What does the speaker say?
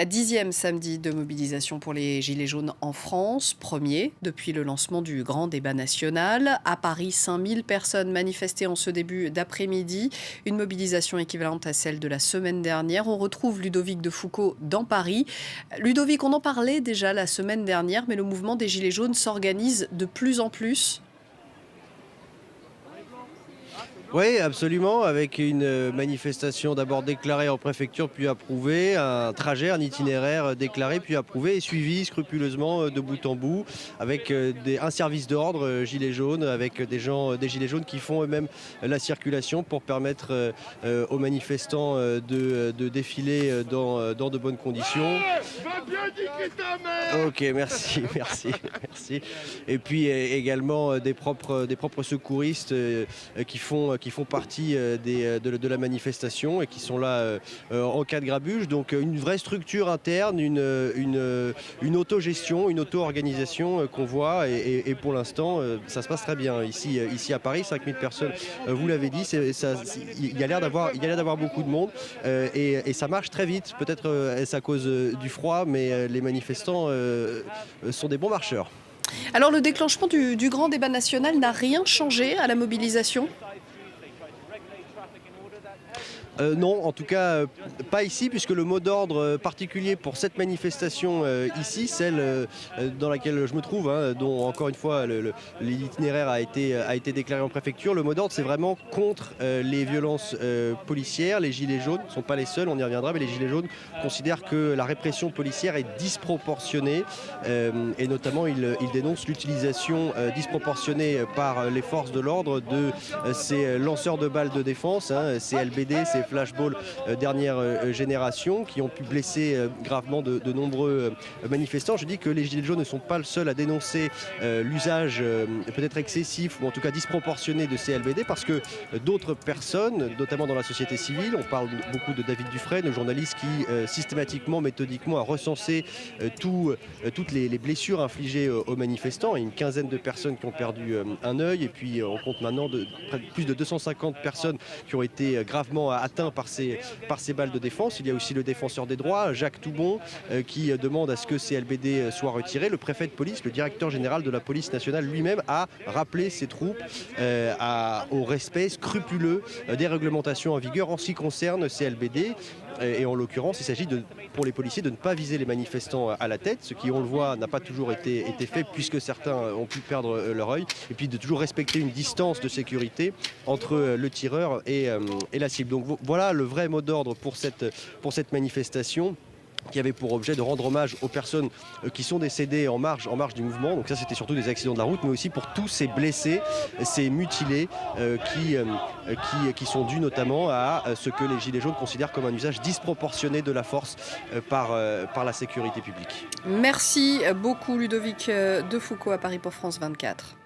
10e samedi de mobilisation pour les Gilets jaunes en France, premier depuis le lancement du grand débat national. À Paris, 5000 personnes manifestaient en ce début d'après-midi, une mobilisation équivalente à celle de la semaine dernière. On retrouve Ludovic de Foucault dans Paris. Ludovic, on en parlait déjà la semaine dernière, mais le mouvement des Gilets jaunes s'organise de plus en plus. Oui, absolument, avec une manifestation d'abord déclarée en préfecture, puis approuvée, un trajet, un itinéraire déclaré, puis approuvé et suivi scrupuleusement de bout en bout, avec un service d'ordre, Gilets jaunes, avec des gens, des Gilets jaunes qui font eux-mêmes la circulation pour permettre aux manifestants de défiler dans de bonnes conditions. Ok, merci, merci, merci. Et puis également des propres secouristes qui font partie de la manifestation et qui sont là en cas de grabuge. Donc une vraie structure interne, une autogestion, une auto-organisation qu'on voit et pour l'instant ça se passe très bien. Ici à Paris, 5000 personnes, vous l'avez dit, il y a l'air d'avoir beaucoup de monde et ça marche très vite. Peut-être est-ce à cause du froid, mais les manifestants sont des bons marcheurs. Alors le déclenchement du grand débat national n'a rien changé à la mobilisation ? Non, en tout cas, pas ici, puisque le mot d'ordre particulier pour cette manifestation ici, celle dans laquelle je me trouve, hein, dont encore une fois l'itinéraire a été déclaré en préfecture, le mot d'ordre c'est vraiment contre les violences policières. Les Gilets jaunes ne sont pas les seuls, on y reviendra, mais les Gilets jaunes considèrent que la répression policière est disproportionnée et notamment ils dénoncent l'utilisation disproportionnée par les forces de l'ordre de ces lanceurs de balles de défense, hein, ces LBD, ces flashballs dernière génération qui ont pu blesser gravement de nombreux manifestants. Je dis que les Gilets jaunes ne sont pas le seul à dénoncer l'usage peut-être excessif ou en tout cas disproportionné de ces LBD parce que d'autres personnes, notamment dans la société civile, on parle beaucoup de David Dufresne, le journaliste qui systématiquement, méthodiquement a recensé toutes les blessures infligées aux manifestants. Il y a une quinzaine de personnes qui ont perdu un œil et puis on compte maintenant plus de 250 personnes qui ont été gravement atteintes par ces balles de défense. Il y a aussi le défenseur des droits, Jacques Toubon, qui demande à ce que ces LBD soient retirés. Le préfet de police, le directeur général de la police nationale lui-même a rappelé ses troupes au respect scrupuleux des réglementations en vigueur en ce qui concerne ces LBD. Et en l'occurrence, il s'agit pour les policiers de ne pas viser les manifestants à la tête, ce qui, on le voit, n'a pas toujours été fait puisque certains ont pu perdre leur œil. Et puis de toujours respecter une distance de sécurité entre le tireur et la cible. Donc voilà le vrai mot d'ordre pour cette manifestation qui avait pour objet de rendre hommage aux personnes qui sont décédées en marge du mouvement. Donc ça, c'était surtout des accidents de la route, mais aussi pour tous ces blessés, ces mutilés qui sont dus notamment à ce que les Gilets jaunes considèrent comme un usage disproportionné de la force par la sécurité publique. Merci beaucoup Ludovic de Foucault à Paris pour France 24.